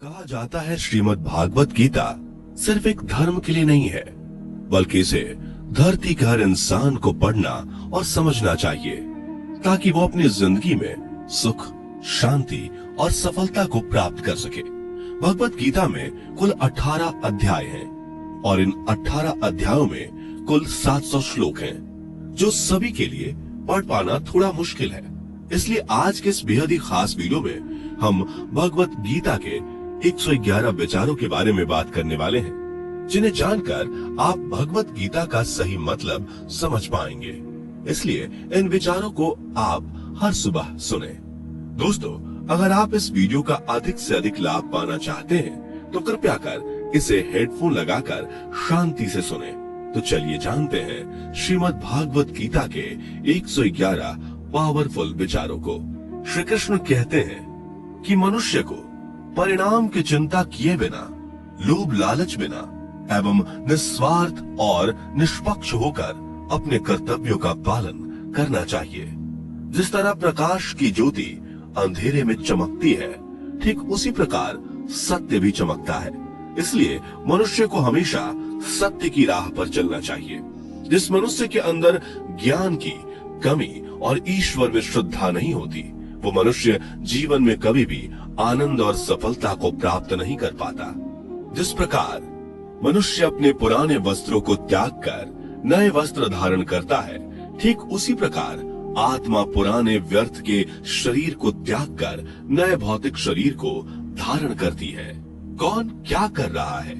कहा जाता है श्रीमद् भागवत गीता सिर्फ एक धर्म के लिए नहीं है, बल्कि इसे धरती के हर इंसान को पढ़ना और समझना चाहिए ताकि वो अपनी जिंदगी में सुख, शांति और सफलता को प्राप्त कर सके। भगवत गीता में कुल 18 अध्याय हैं और इन 18 अध्यायों में कुल 700 श्लोक हैं, जो सभी के लिए पढ़ पाना थोड़ा मुश्किल है। इसलिए आज के इस बेहद ही खास वीडियो में हम भगवत गीता के 111 विचारों के बारे में बात करने वाले हैं, जिन्हें जानकर आप भगवत गीता का सही मतलब समझ पाएंगे। इसलिए इन विचारों को आप हर सुबह सुने। दोस्तों, अगर आप इस वीडियो का अधिक से अधिक लाभ पाना चाहते हैं तो कृपया कर इसे हेडफोन लगाकर शांति से सुने। तो चलिए जानते हैं श्रीमद् भागवत गीता के 111 पावरफुल विचारों को। श्री कृष्ण कहते हैं कि मनुष्य को परिणाम की चिंता किए बिना, लोभ लालच बिना एवं निस्वार्थ और निष्पक्ष होकर अपने कर्तव्यों का पालन करना चाहिए। जिस तरह प्रकाश की ज्योति अंधेरे में चमकती है, ठीक उसी प्रकार सत्य भी चमकता है। इसलिए मनुष्य को हमेशा सत्य की राह पर चलना चाहिए। जिस मनुष्य के अंदर ज्ञान की कमी और ईश्वर में श्रद्धा नहीं होती, वो मनुष्य जीवन में कभी भी आनंद और सफलता को प्राप्त नहीं कर पाता। जिस प्रकार मनुष्य अपने पुराने वस्त्रों को त्याग कर नए वस्त्र धारण करता है, ठीक उसी प्रकार आत्मा पुराने व्यर्थ के शरीर को त्याग कर नए भौतिक शरीर को धारण करती है। कौन क्या कर रहा है,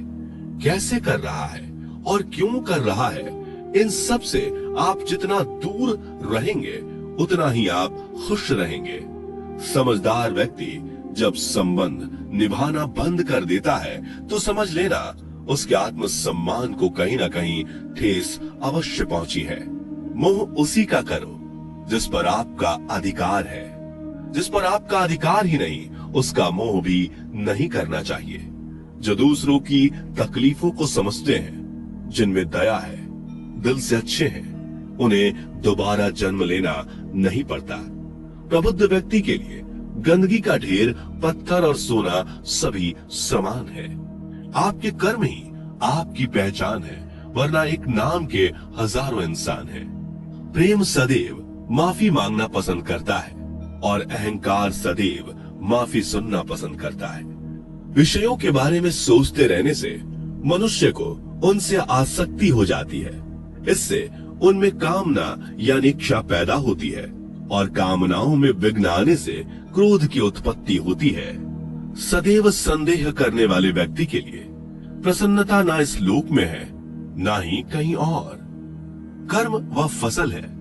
कैसे कर रहा है और क्यों कर रहा है, इन सब से आप जितना दूर रहेंगे उतना ही आप खुश रहेंगे। समझदार व्यक्ति जब संबंध निभाना बंद कर देता है तो समझ लेना उसके आत्मसम्मान को कहीं ना कहीं ठेस अवश्य पहुंची है। मोह उसी का करो जिस पर आपका अधिकार है। जिस पर आपका अधिकार ही नहीं, उसका मोह भी नहीं करना चाहिए। जो दूसरों की तकलीफों को समझते हैं, जिनमें दया है, दिल से अच्छे हैं, उन्हें दोबारा जन्म लेना नहीं पड़ता। प्रबुद्ध व्यक्ति के लिए गंदगी का ढेर, पत्थर और सोना सभी समान है। आपके कर्म ही आपकी पहचान है, वरना एक नाम के हजारों इंसान हैं। प्रेम सदैव माफी मांगना पसंद करता है और अहंकार सदैव माफी सुनना पसंद करता है। विषयों के बारे में सोचते रहने से मनुष्य को उनसे आसक्ति हो जाती है। इससे उनमें कामना यानी इच्छा पैदा होती है और कामनाओं में विघ्न आने से क्रोध की उत्पत्ति होती है। सदैव संदेह करने वाले व्यक्ति के लिए प्रसन्नता ना इस लोक में है, ना ही कहीं और। कर्म वह फसल है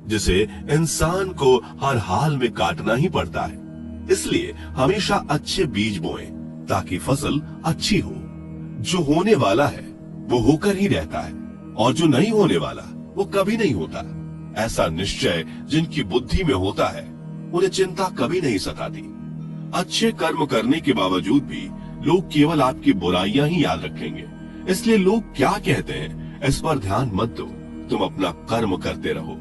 जिसे इंसान को हर हाल में काटना ही पड़ता है। इसलिए हमेशा अच्छे बीज बोएं ताकि फसल अच्छी हो। जो होने वाला है वो होकर ही रहता है और जो नहीं होने वाला वो कभी नहीं होता। ऐसा निश्चय जिनकी बुद्धि में होता है, उन्हें चिंता कभी नहीं सताती। अच्छे कर्म करने के बावजूद भी लोग केवल आपकी बुराइयां ही याद रखेंगे। इसलिए लोग क्या कहते हैं इस पर ध्यान मत दो, तुम अपना कर्म करते रहो।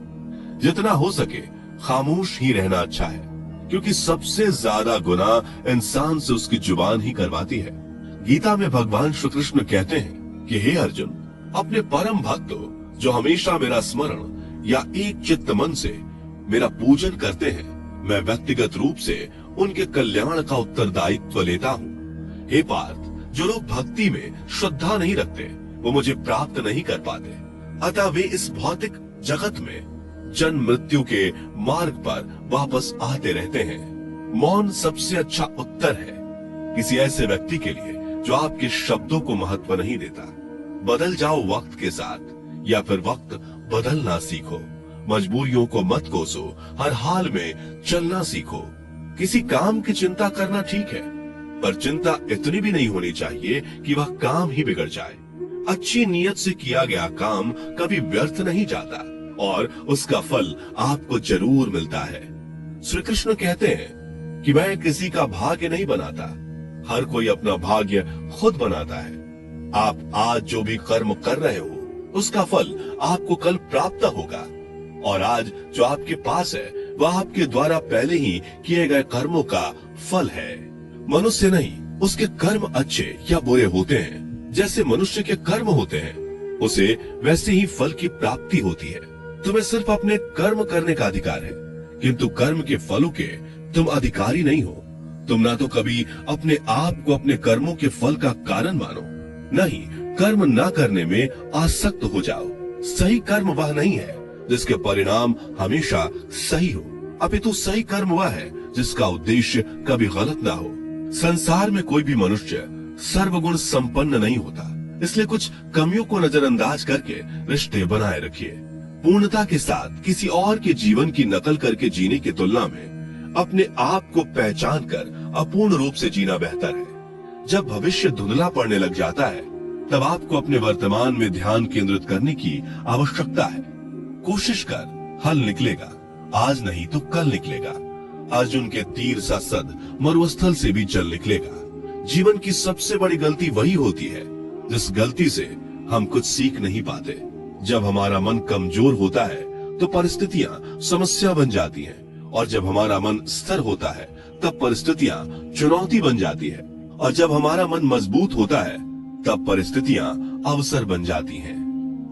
जितना हो सके खामोश ही रहना अच्छा है, क्योंकि सबसे ज्यादा गुनाह इंसान से उसकी जुबान ही करवाती है। गीता में भगवान श्री कृष्ण कहते हैं कि हे अर्जुन, अपने परम भक्तों जो हमेशा मेरा स्मरण या एक चित्त मन से मेरा पूजन करते हैं, मैं व्यक्तिगत रूप से उनके कल्याण का उत्तरदायित्व लेता हूँ। हे पार्थ, जो लोग भक्ति में श्रद्धा नहीं रखते वो मुझे प्राप्त नहीं कर पाते, अतः वे इस भौतिक जगत में जन्म मृत्यु के मार्ग पर वापस आते रहते हैं। मौन सबसे अच्छा उत्तर है किसी ऐसे व्यक्ति के लिए जो आपके शब्दों को महत्व नहीं देता। बदल जाओ वक्त के साथ, या फिर वक्त बदलना सीखो। मजबूरियों को मत कोसो, हर हाल में चलना सीखो। किसी काम की चिंता करना ठीक है, पर चिंता इतनी भी नहीं होनी चाहिए कि वह काम ही बिगड़ जाए। अच्छी नीयत से किया गया काम कभी व्यर्थ नहीं जाता और उसका फल आपको जरूर मिलता है। श्री कृष्ण कहते हैं कि मैं किसी का भाग्य नहीं बनाता, हर कोई अपना भाग्य खुद बनाता है। आप आज जो भी कर्म कर रहे हो उसका फल आपको कल प्राप्त होगा, और आज जो आपके पास है वह आपके द्वारा पहले ही किए गए कर्मों का फल है। मनुष्य नहीं उसके कर्म अच्छे या बुरे होते हैं, जैसे मनुष्य के कर्म होते हैं, उसे वैसे ही फल की प्राप्ति होती है। तुम्हें सिर्फ अपने कर्म करने का अधिकार है, किंतु कर्म के फलों के तुम अधिकारी नहीं हो। तुम ना तो कभी अपने आप को अपने कर्मों के फल का कारण मानो, नहीं कर्म ना करने में आसक्त हो जाओ। सही कर्म वह नहीं है जिसके परिणाम हमेशा सही हो, अपितु सही कर्म वह है जिसका उद्देश्य कभी गलत ना हो। संसार में कोई भी मनुष्य सर्वगुण संपन्न नहीं होता, इसलिए कुछ कमियों को नजरअंदाज करके रिश्ते बनाए रखिए। पूर्णता के साथ किसी और के जीवन की नकल करके जीने की तुलना में अपने आप को पहचान कर अपूर्ण रूप से जीना बेहतर है। जब भविष्य धुंधला पड़ने लग जाता है, तब आपको अपने वर्तमान में ध्यान केंद्रित करने की आवश्यकता है। कोशिश कर, हल निकलेगा, आज नहीं तो कल निकलेगा। अर्जुन के तीर सा सद मरुस्थल से भी जल निकलेगा। जीवन की सबसे बड़ी गलती वही होती है जिस गलती से हम कुछ सीख नहीं पाते। जब हमारा मन कमजोर होता है तो परिस्थितियां समस्या बन जाती हैं, और जब हमारा मन स्थिर होता है तब परिस्थितियां चुनौती बन जाती है, और जब हमारा मन मजबूत होता है तब परिस्थितियां अवसर बन जाती हैं।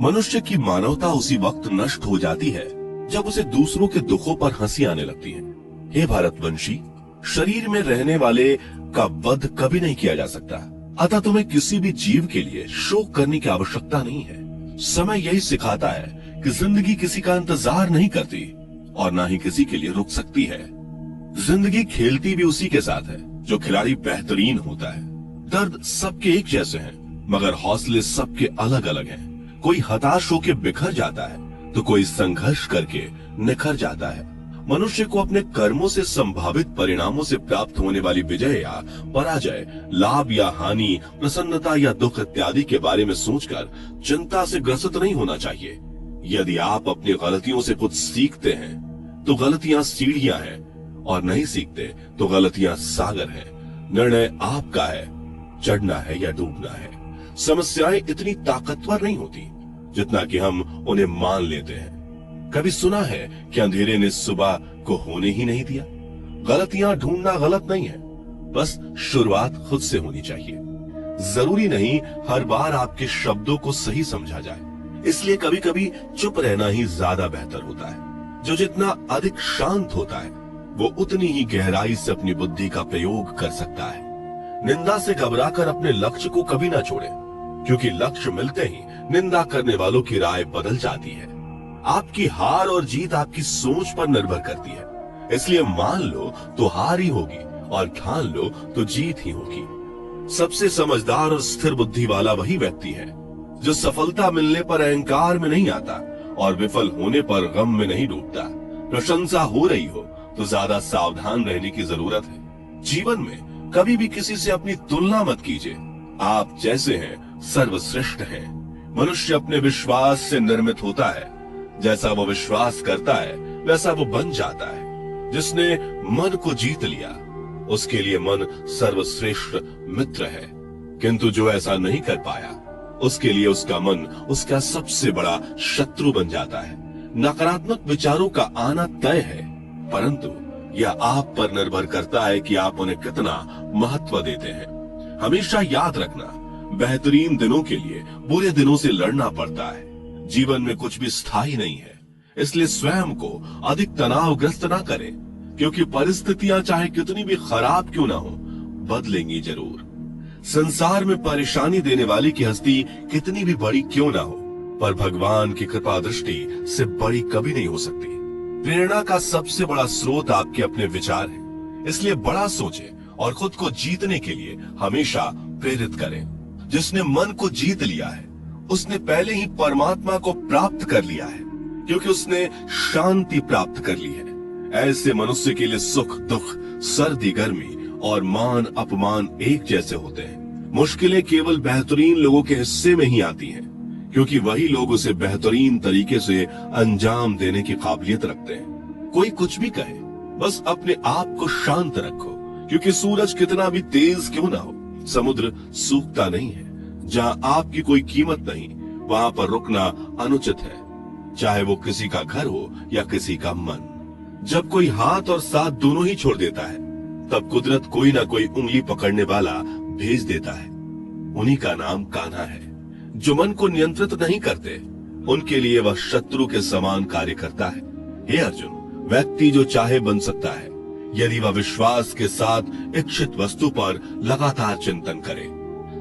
मनुष्य की मानवता उसी वक्त नष्ट हो जाती है जब उसे दूसरों के दुखों पर हंसी आने लगती है। हे भारतवंशी, शरीर में रहने वाले का वध कभी नहीं किया जा सकता, अतः तुम्हें किसी भी जीव के लिए शोक करने की आवश्यकता नहीं है। समय यही सिखाता है कि जिंदगी किसी का इंतजार नहीं करती और ना ही किसी के लिए रुक सकती है। जिंदगी खेलती भी उसी के साथ है जो खिलाड़ी बेहतरीन होता है। दर्द सबके एक जैसे हैं, मगर हौसले सबके अलग अलग हैं। कोई हताश होकर बिखर जाता है तो कोई संघर्ष करके निखर जाता है। मनुष्य को अपने कर्मों से संभावित परिणामों से प्राप्त होने वाली विजय या पराजय, लाभ या हानि, प्रसन्नता या दुख इत्यादि के बारे में सोचकर चिंता से ग्रसित नहीं होना चाहिए। यदि आप अपनी गलतियों से कुछ सीखते हैं तो गलतियां सीढ़ियां हैं, और नहीं सीखते तो गलतियां सागर हैं। निर्णय आपका है, चढ़ना है या डूबना है। समस्याएं इतनी ताकतवर नहीं होती जितना कि हम उन्हें मान लेते हैं। कभी सुना है कि अंधेरे ने सुबह को होने ही नहीं दिया? गलतियां ढूंढना गलत नहीं है, बस शुरुआत खुद से होनी चाहिए। जरूरी नहीं हर बार आपके शब्दों को सही समझा जाए, इसलिए कभी कभी चुप रहना ही ज्यादा बेहतर होता है। जो जितना अधिक शांत होता है वो उतनी ही गहराई से अपनी बुद्धि का प्रयोग कर सकता है। निंदा से घबराकर अपने लक्ष्य को कभी ना छोड़े, क्योंकि लक्ष्य मिलते ही निंदा करने वालों की राय बदल जाती है। आपकी हार और जीत आपकी सोच पर निर्भर करती है, इसलिए मान लो तो हार ही होगी और ठान लो तो जीत ही होगी। सबसे समझदार और स्थिर बुद्धि वाला वही व्यक्ति है जो सफलता मिलने पर अहंकार में नहीं आता और विफल होने पर गम में नहीं डूबता। प्रशंसा हो रही हो तो ज्यादा सावधान रहने की जरूरत है। जीवन में कभी भी किसी से अपनी तुलना मत कीजिए। आप जैसे हैं सर्वश्रेष्ठ हैं। मनुष्य अपने विश्वास से निर्मित होता है। जैसा वो विश्वास करता है वैसा वो बन जाता है। जिसने मन को जीत लिया उसके लिए मन सर्वश्रेष्ठ मित्र है, किंतु जो ऐसा नहीं कर पाया उसके लिए उसका मन उसका सबसे बड़ा शत्रु बन जाता है। नकारात्मक विचारों का आना तय है, परंतु यह आप पर निर्भर करता है कि आप उन्हें कितना महत्व देते हैं। हमेशा याद रखना, बेहतरीन दिनों के लिए बुरे दिनों से लड़ना पड़ता है। जीवन में कुछ भी स्थायी नहीं है, इसलिए स्वयं को अधिक तनावग्रस्त ना करें, क्योंकि परिस्थितियां चाहे कितनी भी खराब क्यों ना हो, बदलेंगी जरूर। संसार में परेशानी देने वाली की हस्ती कितनी भी बड़ी क्यों ना हो, पर भगवान की कृपा दृष्टि से बड़ी कभी नहीं हो सकती। प्रेरणा का सबसे बड़ा स्रोत आपके अपने विचार हैं, इसलिए बड़ा सोचें और खुद को जीतने के लिए हमेशा प्रेरित करें। जिसने मन को जीत लिया है उसने पहले ही परमात्मा को प्राप्त कर लिया है, क्योंकि उसने शांति प्राप्त कर ली है। ऐसे मनुष्य के लिए सुख दुख, सर्दी गर्मी और मान अपमान एक जैसे होते हैं। मुश्किलें केवल बेहतरीन लोगों के हिस्से में ही आती हैं, क्योंकि वही लोग उसे बेहतरीन तरीके से अंजाम देने की काबिलियत रखते हैं। कोई कुछ भी कहे, बस अपने आप को शांत रखो, क्योंकि सूरज कितना भी तेज क्यों ना हो, समुद्र सूखता नहीं है। जहाँ आपकी कोई कीमत नहीं, वहां पर रुकना अनुचित है, चाहे वो किसी का घर हो या किसी का मन। जब कोई हाथ और साथ दोनों ही छोड़ देता है तब कुदरत कोई ना कोई उंगली पकड़ने वाला भेज देता है। उन्हीं का नाम कान्हा है। जो मन को नियंत्रित नहीं करते, उनके लिए वह शत्रु के समान कार्य करता है। हे अर्जुन, व्यक्ति जो चाहे बन सकता है यदि वह विश्वास के साथ इच्छित वस्तु पर लगातार चिंतन करे।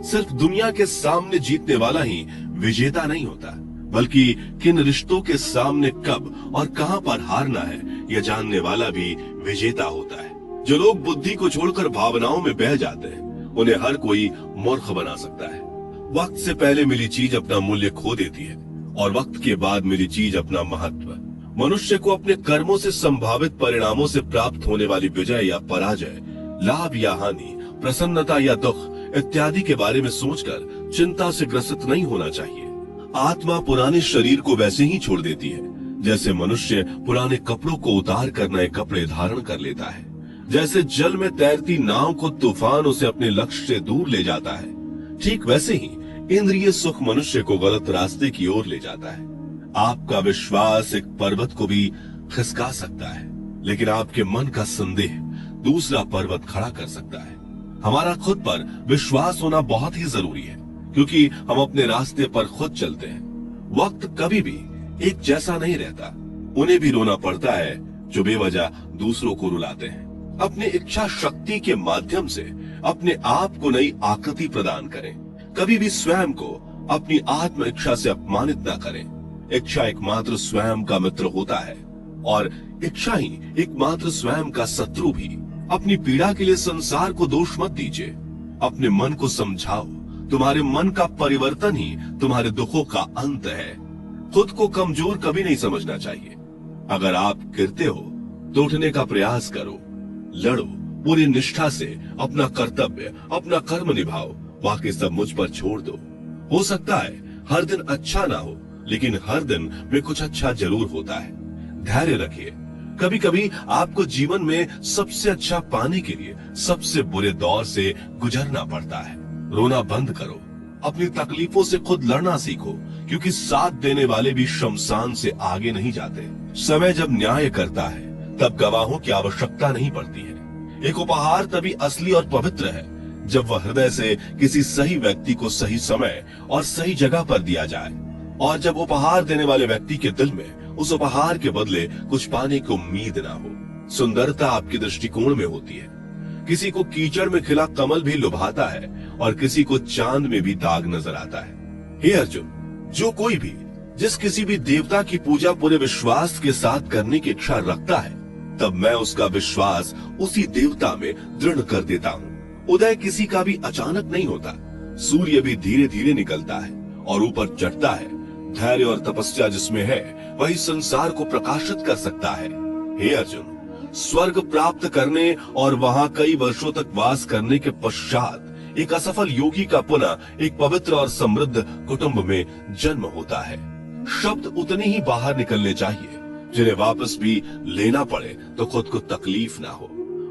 सिर्फ दुनिया के सामने जीतने वाला ही विजेता नहीं होता, बल्कि किन रिश्तों के सामने कब और कहां पर हारना है यह जानने वाला भी विजेता होता है। जो लोग बुद्धि को छोड़कर भावनाओं में बह जाते हैं, उन्हें हर कोई मूर्ख बना सकता है। वक्त से पहले मिली चीज अपना मूल्य खो देती है और वक्त के बाद मिली चीज अपना महत्व। मनुष्य को अपने कर्मों से संभावित परिणामों से प्राप्त होने वाली विजय या पराजय, लाभ या हानि, प्रसन्नता या दुख इत्यादि के बारे में सोचकर चिंता से ग्रसित नहीं होना चाहिए। आत्मा पुराने शरीर को वैसे ही छोड़ देती है जैसे मनुष्य पुराने कपड़ों को उतार कर नए कपड़े धारण कर लेता है। जैसे जल में तैरती नाव को तूफान उसे अपने लक्ष्य से दूर ले जाता है, ठीक वैसे ही इंद्रिय सुख मनुष्य को गलत रास्ते की ओर ले जाता है। आपका विश्वास एक पर्वत को भी खिसका सकता है, लेकिन आपके मन का संदेह दूसरा पर्वत खड़ा कर सकता है। हमारा खुद पर विश्वास होना बहुत ही जरूरी है, क्योंकि हम अपने रास्ते पर खुद चलते हैं। वक्त कभी भी एक जैसा नहीं रहता। उन्हें भी रोना पड़ता है जो बेवजह दूसरों को रुलाते हैं। अपने इच्छा शक्ति के माध्यम से अपने आप को नई आकृति प्रदान करें। कभी भी स्वयं को अपनी आत्म इच्छा से अपमानित न करें। इच्छा एकमात्र स्वयं का मित्र होता है और इच्छा ही एकमात्र स्वयं का शत्रु भी। अपनी पीड़ा के लिए संसार को दोष मत दीजिए। अपने मन को समझाओ। तुम्हारे मन का परिवर्तन ही तुम्हारे दुखों का अंत है। खुद को कमजोर कभी नहीं समझना चाहिए। अगर आप गिरते हो तो उठने का प्रयास करो, लड़ो, पूरी निष्ठा से अपना कर्तव्य, अपना कर्म निभाओ। बाकी सब मुझ पर छोड़ दो। हो सकता है हर दिन अच्छा ना हो, लेकिन हर दिन में कुछ अच्छा जरूर होता है। धैर्य रखिए। कभी कभी आपको जीवन में सबसे अच्छा पाने के लिए सबसे बुरे दौर से गुजरना पड़ता है। रोना बंद करो। अपनी तकलीफों से खुद लड़ना सीखो, क्योंकि साथ देने वाले भी शमशान से आगे नहीं जाते। समय जब न्याय करता है तब गवाहों की आवश्यकता नहीं पड़ती है। एक उपहार तभी असली और पवित्र है जब वह हृदय से किसी सही व्यक्ति को सही समय और सही जगह पर दिया जाए, और जब उपहार देने वाले व्यक्ति के दिल में उस उपहार के बदले कुछ पाने की उम्मीद ना हो। सुंदरता आपके दृष्टिकोण में होती है। किसी को कीचड़ में खिला कमल भी लुभाता है और किसी को चांद में भी दाग नजर आता है। हे अर्जुन, जो कोई भी जिस किसी भी देवता की पूजा पूरे विश्वास के साथ करने की इच्छा रखता है, तब मैं उसका विश्वास उसी देवता में दृढ़ कर देता हूँ। उदय किसी का भी अचानक नहीं होता। सूर्य भी धीरे धीरे निकलता है और ऊपर चढ़ता है। धैर्य और तपस्या जिसमें है वही संसार को प्रकाशित कर सकता है। हे अर्जुन, स्वर्ग प्राप्त करने और वहां कई वर्षों तक वास करने के पश्चात एक असफल योगी का पुनः एक पवित्र और समृद्ध कुटुंब में जन्म होता है। शब्द उतने ही बाहर निकलने चाहिए जिन्हें वापस भी लेना पड़े तो खुद को तकलीफ ना हो।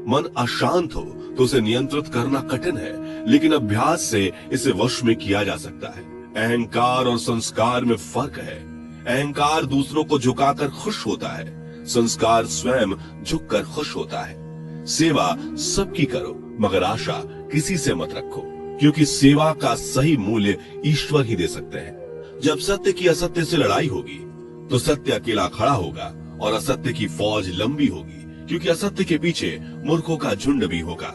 मन अशांत हो तो उसे नियंत्रित करना कठिन है, लेकिन अभ्यास से इसे वश में किया जा सकता है। अहंकार और संस्कार में फर्क है। अहंकार दूसरों को झुकाकर खुश होता है, संस्कार स्वयं झुककर खुश होता है। सेवा सबकी करो, मगर आशा किसी से मत रखो, क्योंकि सेवा का सही मूल्य ईश्वर ही दे सकते हैं। जब सत्य की असत्य से लड़ाई होगी तो सत्य अकेला खड़ा होगा और असत्य की फौज लंबी होगी, क्योंकि असत्य के पीछे मूर्खों का झुंड भी होगा।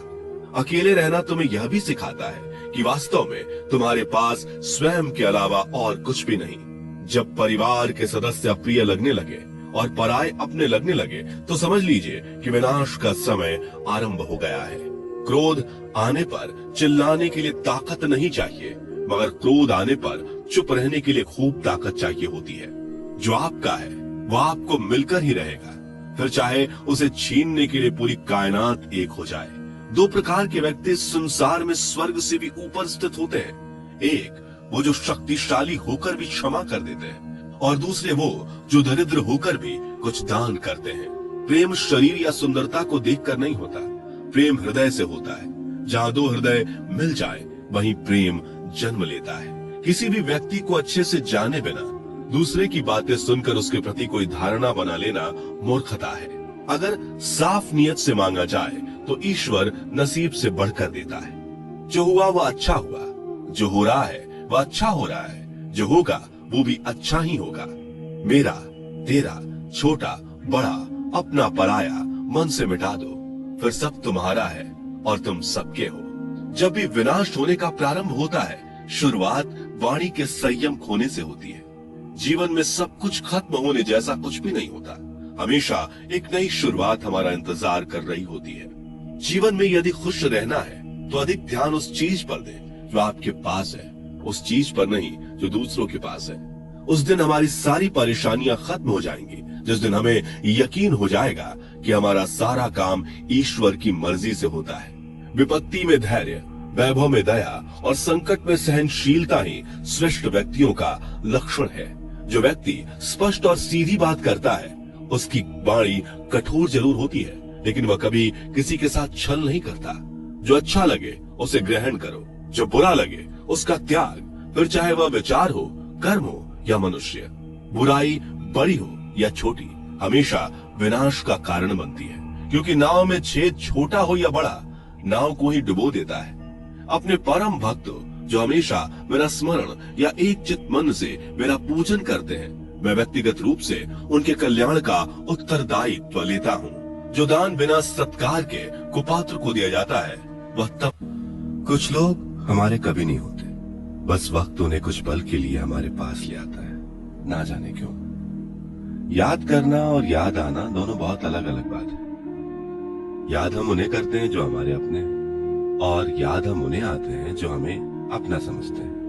अकेले रहना तुम्हें यह भी सिखाता है कि वास्तव में तुम्हारे पास स्वयं के अलावा और कुछ भी नहीं। जब परिवार के सदस्य अप्रिय लगने लगे और पराये अपने लगने लगे तो समझ लीजिए कि विनाश का समय आरंभ हो गया है। क्रोध आने पर चिल्लाने के लिए ताकत नहीं चाहिए, मगर क्रोध आने पर चुप रहने के लिए खूब ताकत चाहिए होती है। जो आपका है वह आपको मिलकर ही रहेगा, फिर चाहे उसे छीनने के लिए पूरी कायनात एक हो जाए। दो प्रकार के व्यक्ति संसार में स्वर्ग से भी ऊपर स्थित होते हैं। एक वो जो शक्तिशाली होकर भी क्षमा कर देते हैं, और दूसरे वो जो दरिद्र होकर भी कुछ दान करते हैं। प्रेम शरीर या सुंदरता को देखकर नहीं होता, प्रेम हृदय से होता है। जहाँ दो हृदय मिल जाए वहीं प्रेम जन्म लेता है। किसी भी व्यक्ति को अच्छे से जाने बिना दूसरे की बातें सुनकर उसके प्रति कोई धारणा बना लेना मूर्खता है। अगर साफ नियत से मांगा जाए तो ईश्वर नसीब से बढ़कर देता है। जो हुआ वह अच्छा हुआ, जो हो रहा है वह अच्छा हो रहा है, जो होगा वो भी अच्छा ही होगा। मेरा, तेरा, छोटा, बड़ा, अपना, पराया मन से मिटा दो, फिर सब तुम्हारा है और तुम सबके हो। जब भी विनाश होने का प्रारंभ होता है, शुरुआत वाणी के संयम खोने से होती है। जीवन में सब कुछ खत्म होने जैसा कुछ भी नहीं होता। हमेशा एक नई शुरुआत हमारा इंतजार कर रही होती है। जीवन में यदि खुश रहना है तो अधिक ध्यान उस चीज पर दें जो आपके पास है, उस चीज पर नहीं जो दूसरों के पास है। उस दिन हमारी सारी परेशानियां खत्म हो जाएंगी, जिस दिन हमें यकीन हो जाएगा कि हमारा सारा काम ईश्वर की मर्जी से होता है। विपत्ति में धैर्य, वैभव में दया और संकट में सहनशीलता ही श्रेष्ठ व्यक्तियों का लक्षण है। जो व्यक्ति स्पष्ट और सीधी बात करता है, उसकी वाणी कठोर जरूर होती है, लेकिन वह कभी किसी के साथ छल नहीं करता। जो अच्छा लगे उसे ग्रहण करो, जो बुरा लगे उसका त्याग, फिर चाहे वह विचार हो, कर्म हो या मनुष्य। बुराई बड़ी हो या छोटी हमेशा विनाश का कारण बनती है, क्योंकि नाव में छेद छोटा हो या बड़ा, नाव को ही डुबो देता है। अपने परम भक्त जो हमेशा मेरा स्मरण या एक चित मन से मेरा पूजन करते हैं, मैं व्यक्तिगत रूप से उनके कल्याण का उत्तरदायित्व लेता हूँ। जो दान बिना सत्कार के कुपात्र को दिया जाता है, वह तब। कुछ लोग हमारे कभी नहीं होते, बस वक्त उन्हें कुछ पल के लिए हमारे पास ले आता है, ना जाने क्यों। याद करना और याद आना दोनों बहुत अलग अलग बात है। याद हम उन्हें करते हैं जो हमारे अपने हैं, और याद हम उन्हें आते हैं जो हमें अपना समझते हैं।